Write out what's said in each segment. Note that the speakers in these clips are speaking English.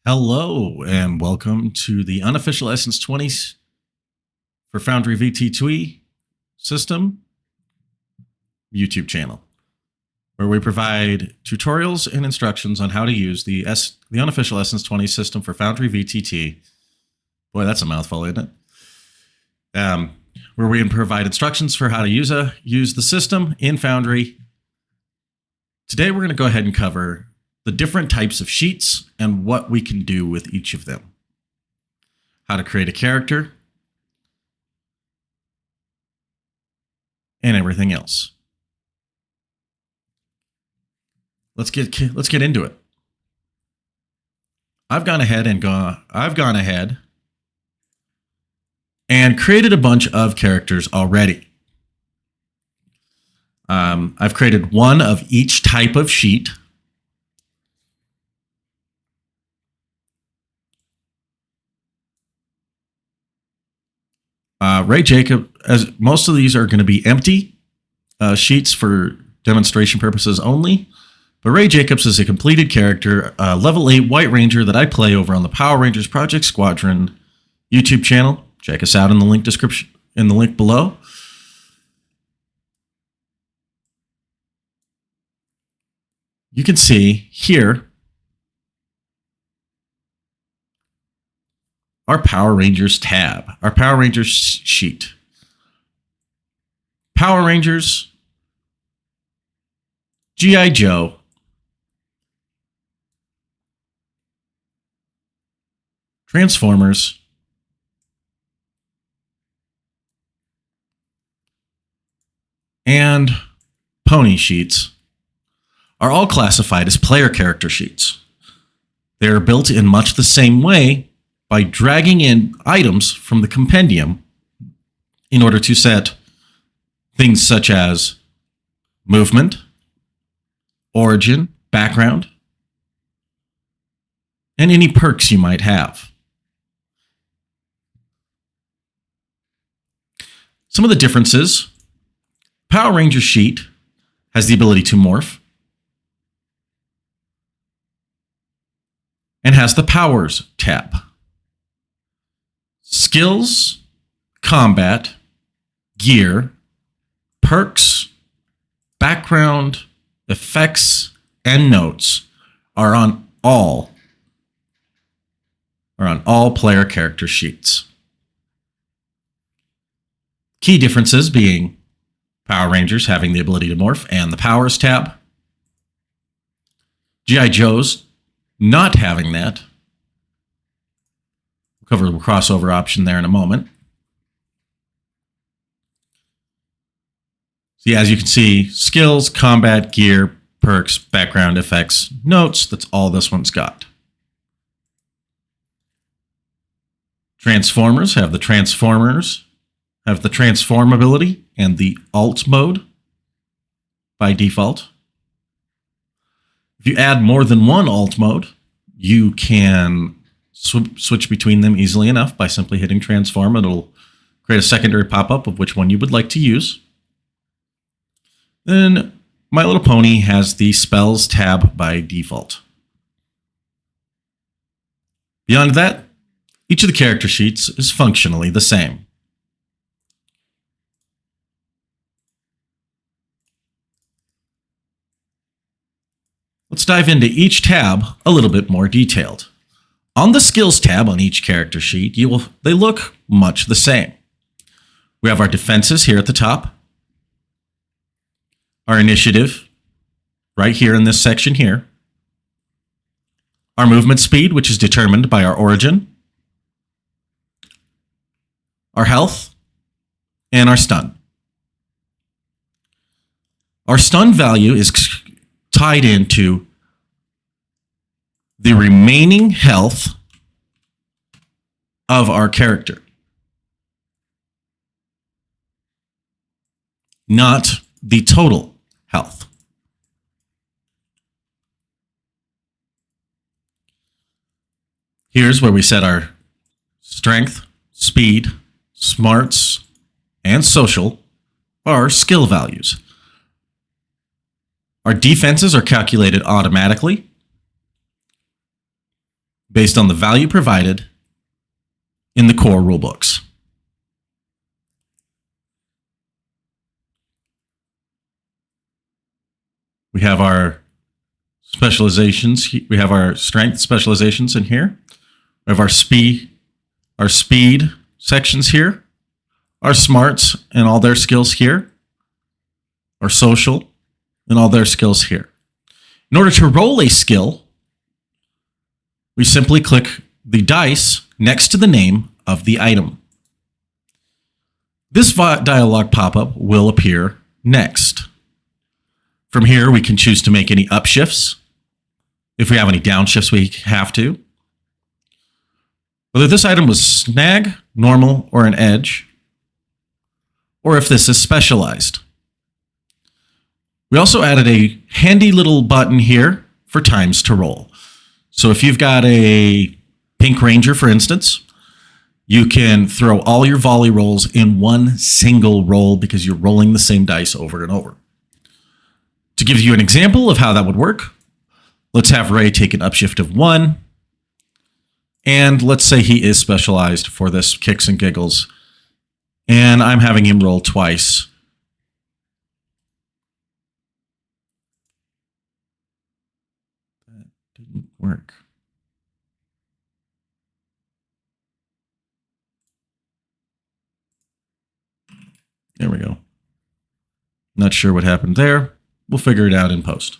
Hello and welcome to the unofficial Essence20 for Foundry VTT system YouTube channel, where we provide tutorials and instructions on how to use the unofficial Essence20 system for Foundry VTT. Boy, that's a mouthful, isn't it? Where we provide instructions for how to use the system in Foundry. Today, we're going to go ahead and cover the different types of sheets and what we can do with each of them. How to create a character and everything else. Let's get into it. I've gone ahead and created a bunch of characters already. I've created one of each type of sheet. Ray Jacob, as most of these are going to be empty sheets for demonstration purposes only. But Ray Jacobs is a completed character, level 8 White Ranger that I play over on the Power Rangers Project Squadron YouTube channel. Check us out in the link description, in the link below. You can see here our Power Rangers tab, our Power Rangers sheet. Power Rangers, G.I. Joe, Transformers, and Pony sheets are all classified as player character sheets. They are built in much the same way by dragging in items from the compendium in order to set things such as movement, origin, background, and any perks you might have. Some of the differences: Power Ranger sheet has the ability to morph and has the Powers tab. Skills, combat, gear, perks, background, effects, and notes are on all player character sheets. Key differences being Power Rangers having the ability to morph and the Powers tab. G.I. Joe's not having that. We'll cover the crossover option there in a moment. See, as you can see, skills, combat, gear, perks, background, effects, notes, that's all this one's got. Transformers have the transform ability and the alt mode by default. If you add more than one alt mode, you can switch between them easily enough by simply hitting transform. It'll create a secondary pop-up of which one you would like to use. Then My Little Pony has the spells tab by default. Beyond that, each of the character sheets is functionally the same. Let's dive into each tab a little bit more detailed. On the skills tab on each character sheet, they look much the same. We have our defenses here at the top, our initiative right here in this section here, our movement speed, which is determined by our origin, our health, and our stun. Our stun value is tied into the remaining health of our character, not the total health. Here's where we set our strength, speed, smarts, and social, our skill values. Our defenses are calculated automatically. based on the value provided in the core rulebooks. We have our specializations. We have our strength specializations in here. We have our speed sections here. Our smarts and all their skills here. Our social and all their skills here. In order to roll a skill, we simply click the dice next to the name of the item. This dialog pop-up will appear next. From here, we can choose to make any upshifts. If we have any downshifts, we have to. Whether this item was snag, normal, or an edge, or if this is specialized. We also added a handy little button here for times to roll. So if you've got a pink ranger, for instance, you can throw all your volley rolls in one single roll because you're rolling the same dice over and over. To give you an example of how that would work, let's have Ray take an upshift of 1. And let's say he is specialized for this kicks and giggles. And I'm having him roll twice. That didn't work. There we go. Not sure what happened there. We'll figure it out in post.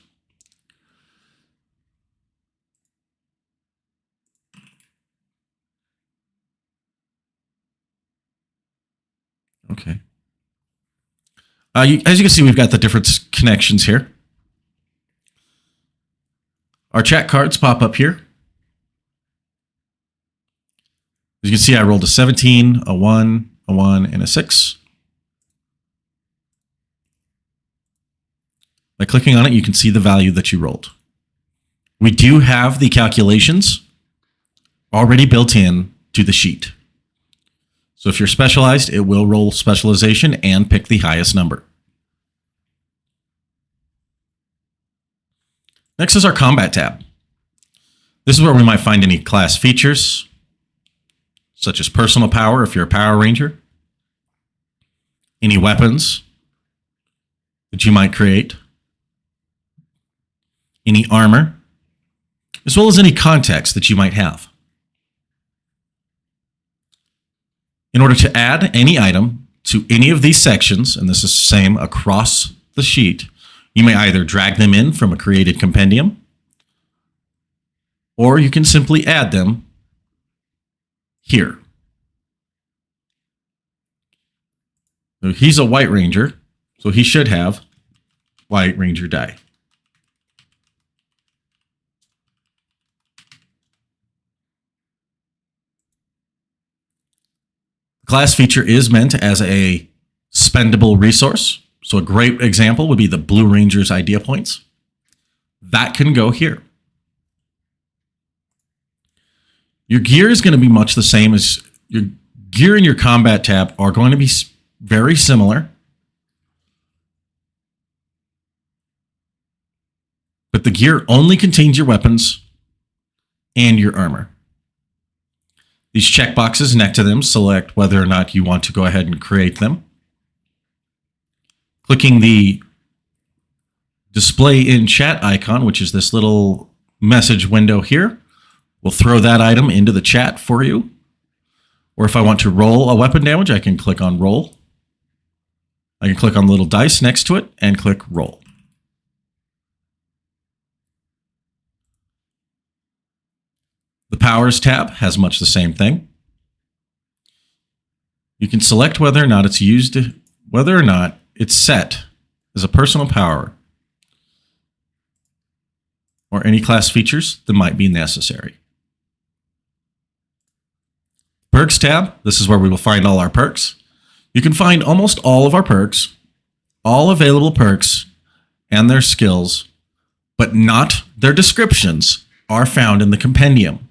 Okay. As you can see, we've got the different connections here. Our chat cards pop up here. As you can see, I rolled a 17, a 1, and a 6. By clicking on it, you can see the value that you rolled. We do have the calculations already built in to the sheet. So if you're specialized, it will roll specialization and pick the highest number. Next is our combat tab. This is where we might find any class features, such as personal power if you're a Power Ranger, any weapons that you might create, any armor, as well as any context that you might have. In order to add any item to any of these sections, and this is the same across the sheet, you may either drag them in from a created compendium, or you can simply add them here. So he's a White Ranger, so he should have White Ranger die. Class feature is meant as a spendable resource. So a great example would be the Blue Ranger's idea points. That can go here. Your gear is going to be much the same as your gear and your combat tab are going to be very similar. But the gear only contains your weapons and your armor. These checkboxes next to them select whether or not you want to go ahead and create them. Clicking the display in chat icon, which is this little message window here, will throw that item into the chat for you. Or if I want to roll a weapon damage, I can click on roll. I can click on the little dice next to it and click roll. The Powers tab has much the same thing. You can select whether or not it's used, whether or not it's set as a personal power or any class features that might be necessary. Perks tab, this is where we will find all our perks. You can find almost all of our perks, all available perks, and their skills, but not their descriptions, are found in the compendium.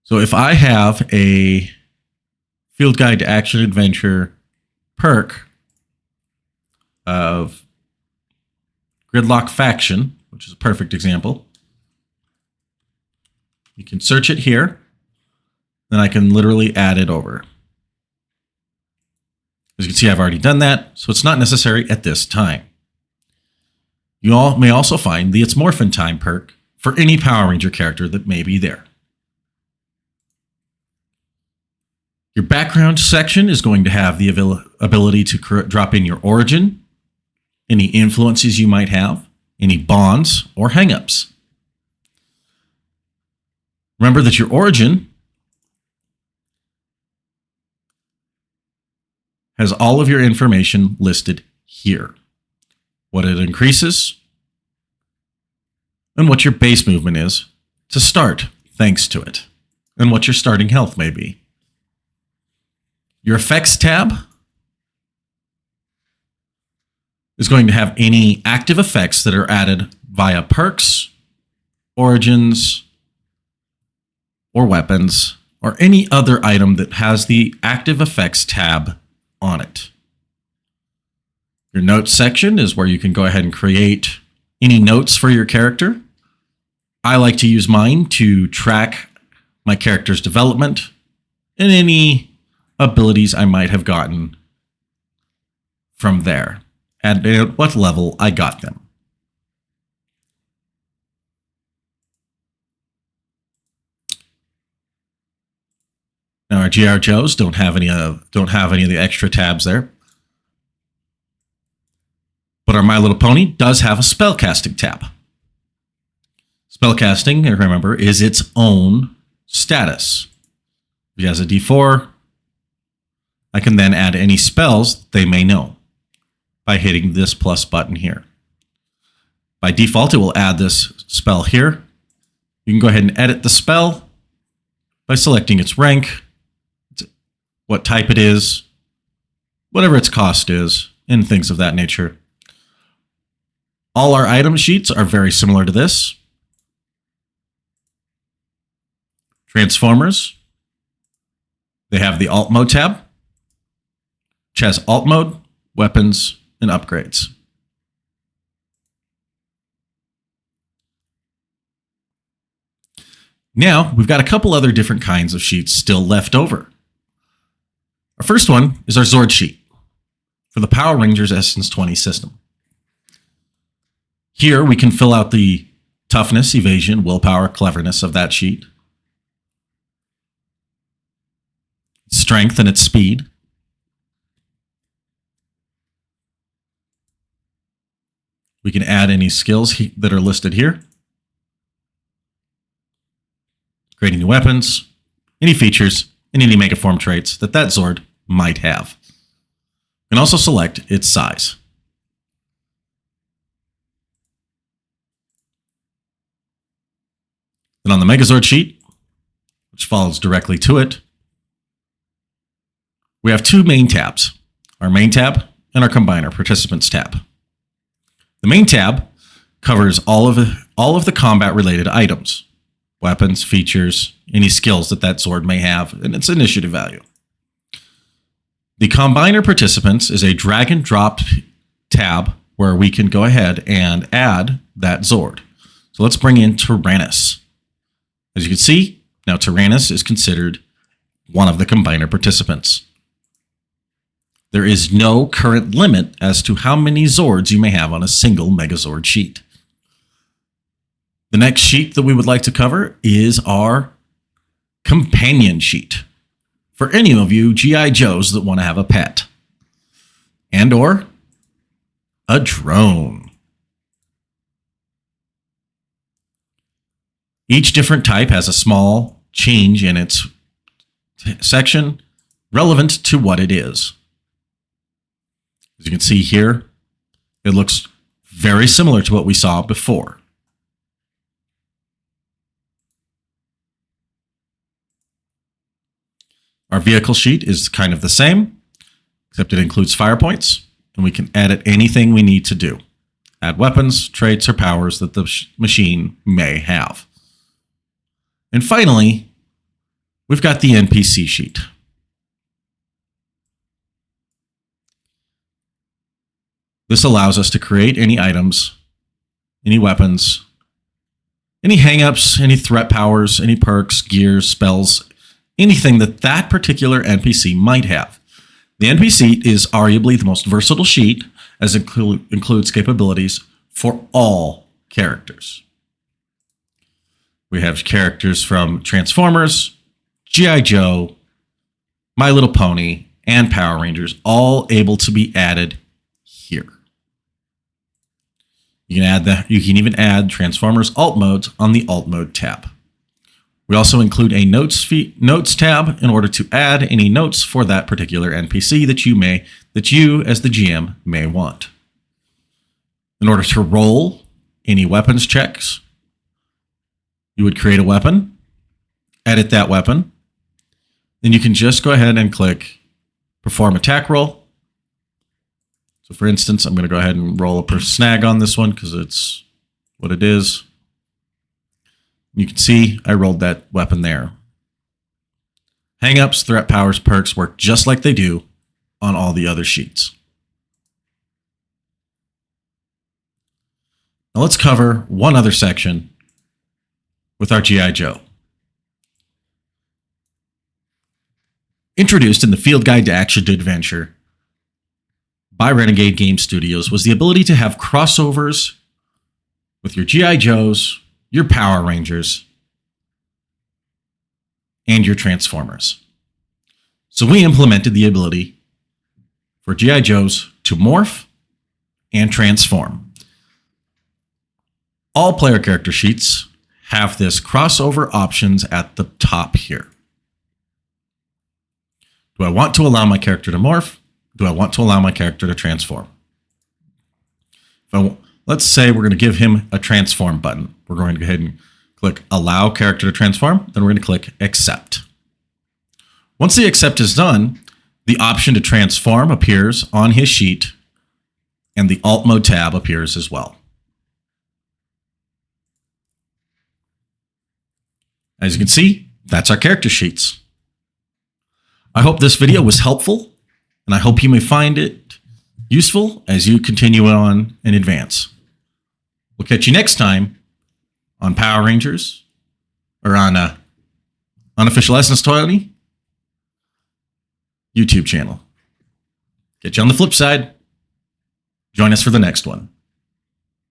So if I have a Field Guide to Action Adventure perk of Gridlock Faction, which is a perfect example, You can search it here, then I can literally add it over. As you can see, I've already done that, so it's not necessary at this time. You all may also find the It's Morphin Time perk for any Power Ranger character that may be there. Your background section is going to have the ability to drop in your origin, any influences you might have, any bonds or hangups. Remember that your origin has all of your information listed here. What it increases, and what your base movement is to start thanks to it, and what your starting health may be. Your effects tab is going to have any active effects that are added via perks, origins, or weapons, or any other item that has the active effects tab on it. Your notes section is where you can go ahead and create any notes for your character. I like to use mine to track my character's development and any abilities I might have gotten from there and at what level I got them. Now our GR Joes don't have any of the extra tabs there. But our My Little Pony does have a spellcasting tab. Spellcasting, remember, is its own status. If it has a D4, I can then add any spells they may know by hitting this plus button here. By default, it will add this spell here. You can go ahead and edit the spell by selecting its rank, what type it is, whatever its cost is, and things of that nature. All our item sheets are very similar to this. Transformers. They have the Alt Mode tab, which has Alt Mode, weapons, and upgrades. Now, we've got a couple other different kinds of sheets still left over. Our first one is our Zord sheet for the Power Rangers Essence20 system. Here we can fill out the toughness, evasion, willpower, cleverness of that sheet, strength and its speed, we can add any skills that are listed here, creating new weapons, any features, and any megaform traits that Zord might have. We can also select its size. Then on the Megazord sheet, which follows directly to it, we have two main tabs, our main tab and our Combiner Participants tab. The main tab covers all of the combat-related items, weapons, features, any skills that Zord may have, and its initiative value. The Combiner Participants is a drag and drop tab where we can go ahead and add that Zord. So let's bring in Tyrannus. As you can see, now Tyrannus is considered one of the Combiner Participants. There is no current limit as to how many Zords you may have on a single Megazord sheet. The next sheet that we would like to cover is our companion sheet for any of you GI Joes that want to have a pet and or a drone. Each different type has a small change in its section relevant to what it is. As you can see here, it looks very similar to what we saw before. Our vehicle sheet is kind of the same, except it includes fire points, and we can edit anything we need to do. Add weapons, traits, or powers that the machine may have. And finally, we've got the NPC sheet. This allows us to create any items, any weapons, any hangups, any threat powers, any perks, gears, spells, anything that that particular NPC might have. The NPC is arguably the most versatile sheet, as it includes capabilities for all characters. We have characters from Transformers, G.I. Joe, My Little Pony, and Power Rangers, all able to be added here. You can even add Transformers alt modes on the alt mode tab. We also include a notes tab in order to add any notes for that particular NPC that you as the GM may want. In order to roll any weapons checks, you would create a weapon, edit that weapon, then you can just go ahead and click perform attack roll. So for instance, I'm going to go ahead and roll a snag on this one because it's what it is. You can see I rolled that weapon there. Hangups, threat powers, perks work just like they do on all the other sheets. Now let's cover one other section with our G.I. Joe. Introduced in the Field Guide to Action to Adventure by Renegade Game Studios was the ability to have crossovers with your G.I. Joes, your Power Rangers, and your Transformers. So we implemented the ability for G.I. Joes to morph and transform. All player character sheets have this crossover options at the top here. Do I want to allow my character to morph? Do I want to allow my character to transform? Let's say we're going to give him a transform button. We're going to go ahead and click allow character to transform. Then we're going to click accept. Once the accept is done, the option to transform appears on his sheet and the alt mode tab appears as well. As you can see, that's our character sheets. I hope this video was helpful, and I hope you may find it useful as you continue on and advance. We'll catch you next time on Power Rangers, or on Unofficial Essence20 YouTube channel. Catch you on the flip side. Join us for the next one.